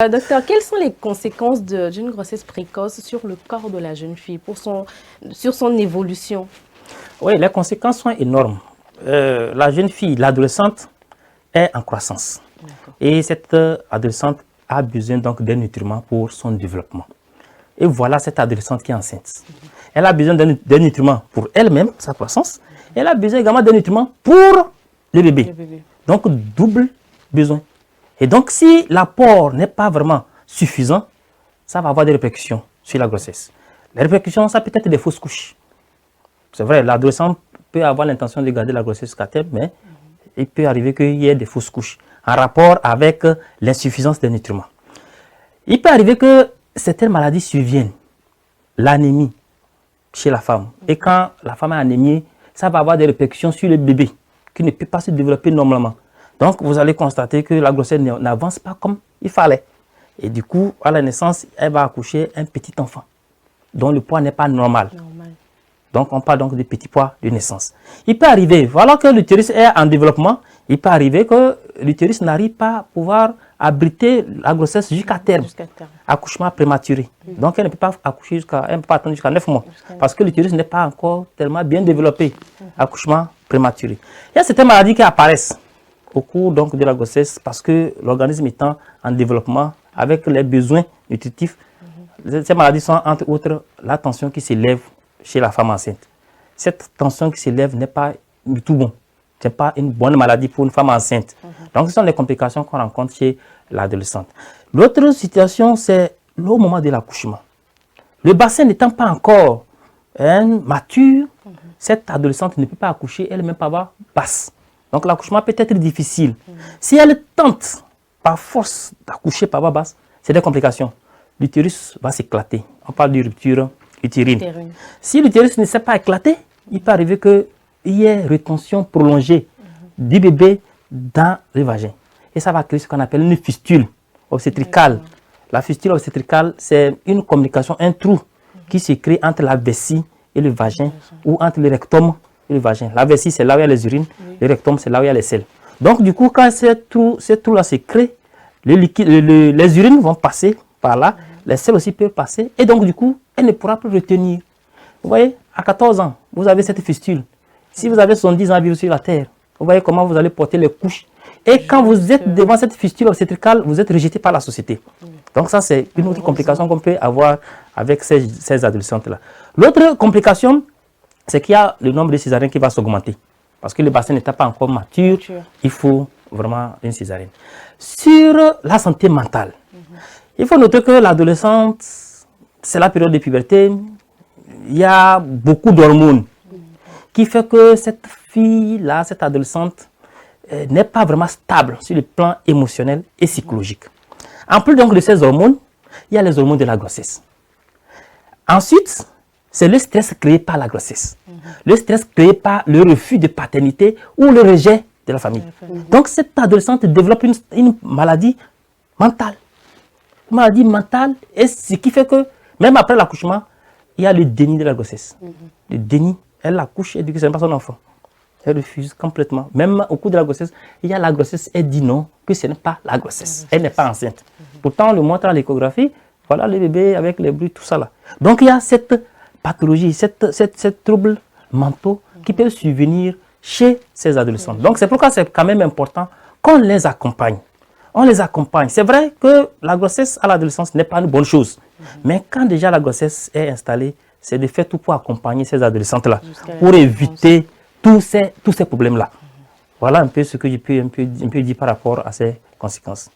Docteur, quelles sont les conséquences d'une grossesse précoce sur le corps de la jeune fille, sur son évolution? Oui, les conséquences sont énormes. La jeune fille, l'adolescente, est en croissance. Et cette adolescente a besoin donc d'un nutriment pour son développement. Et voilà cette adolescente qui est enceinte. Elle a besoin d'un nutriment pour elle-même, sa croissance. Elle a besoin également d'un nutriment pour le bébé. Donc, double besoin. Et donc, si l'apport n'est pas vraiment suffisant, ça va avoir des répercussions sur la grossesse. Les répercussions, ça peut être des fausses couches. C'est vrai, l'adolescent peut avoir l'intention de garder la grossesse jusqu'à terme, mais il peut arriver qu'il y ait des fausses couches en rapport avec l'insuffisance des nutriments. Il peut arriver que certaines maladies surviennent, l'anémie chez la femme. Et quand la femme est anémiée, ça va avoir des répercussions sur le bébé qui ne peut pas se développer normalement. Donc, vous allez constater que la grossesse n'avance pas comme il fallait. Et du coup, à la naissance, elle va accoucher un petit enfant dont le poids n'est pas normal. Donc, on parle donc de petits poids de naissance. Il peut arriver, voilà que l'utérus est en développement, il peut arriver que l'utérus n'arrive pas à pouvoir abriter la grossesse jusqu'à terme. Accouchement prématuré. Donc, elle ne peut pas accoucher elle ne peut pas attendre jusqu'à 9 mois. Parce que l'utérus n'est pas encore tellement bien développé. Accouchement prématuré. Il y a certaines maladies qui apparaissent au cours donc, de la grossesse parce que l'organisme étant en développement avec les besoins nutritifs. Ces maladies sont entre autres la tension qui s'élève chez la femme enceinte. Cette tension qui s'élève n'est pas du tout bon. Ce n'est pas une bonne maladie pour une femme enceinte. Donc, ce sont les complications qu'on rencontre chez l'adolescente. L'autre situation, c'est au moment de l'accouchement. Le bassin n'étant pas encore mature, cette adolescente ne peut pas accoucher, elle ne peut même pas avoir basse. Donc, l'accouchement peut être difficile. Si elle tente par force d'accoucher par voie basse, c'est des complications. L'utérus va s'éclater. On parle de rupture utérine. Si l'utérus ne s'est pas éclaté, il peut arriver qu'il y ait rétention prolongée du bébé dans le vagin. Et ça va créer ce qu'on appelle une fistule obstétricale. La fistule obstétricale, c'est une communication, un trou qui se crée entre la vessie et le vagin ou entre le rectum et le vagin. La vessie, c'est là où il y a les urines. Le rectum, c'est là où il y a les selles. Donc, du coup, quand ce trou-là se crée, les urines vont passer par là. Les selles aussi peuvent passer. Et donc, du coup, elle ne pourra plus retenir. Vous voyez, à 14 ans, vous avez cette fistule. Si vous avez 70 ans à vivre sur la terre, vous voyez comment vous allez porter les couches. Et quand vous êtes devant cette fistule obstétricale, vous êtes rejeté par la société. Donc ça, c'est une autre complication qu'on peut avoir avec ces adolescentes-là. L'autre complication, c'est qu'il y a le nombre de césariennes qui va s'augmenter. Parce que le bassin n'était pas encore mature, il faut vraiment une césarienne. Sur la santé mentale, il faut noter que l'adolescente, c'est la période de puberté, il y a beaucoup d'hormones qui fait que cette fille-là, cette adolescente, n'est pas vraiment stable sur le plan émotionnel et psychologique. En plus donc de ces hormones, il y a les hormones de la grossesse. Ensuite, c'est le stress créé par la grossesse. Le stress créé par le refus de paternité ou le rejet de la famille. Donc cette adolescente développe une maladie mentale. Une maladie mentale, et ce qui fait que même après l'accouchement, il y a le déni de la grossesse. Le déni, elle accouche et dit que ce n'est pas son enfant. Elle refuse complètement. Même au cours de la grossesse, il y a la grossesse, elle dit non, que ce n'est pas la grossesse. Elle n'est pas enceinte. Pourtant, on le montre à l'échographie, voilà le bébé avec les bruits, tout ça là. Donc il y a cette pathologie, cette trouble mentaux qui peuvent survenir chez ces adolescents. Donc c'est pourquoi c'est quand même important qu'on les accompagne. On les accompagne. C'est vrai que la grossesse à l'adolescence n'est pas une bonne chose. Mais quand déjà la grossesse est installée, c'est de faire tout pour accompagner ces adolescentes-là, pour éviter tous ces problèmes-là. Voilà un peu ce que je peux dire par rapport à ces conséquences.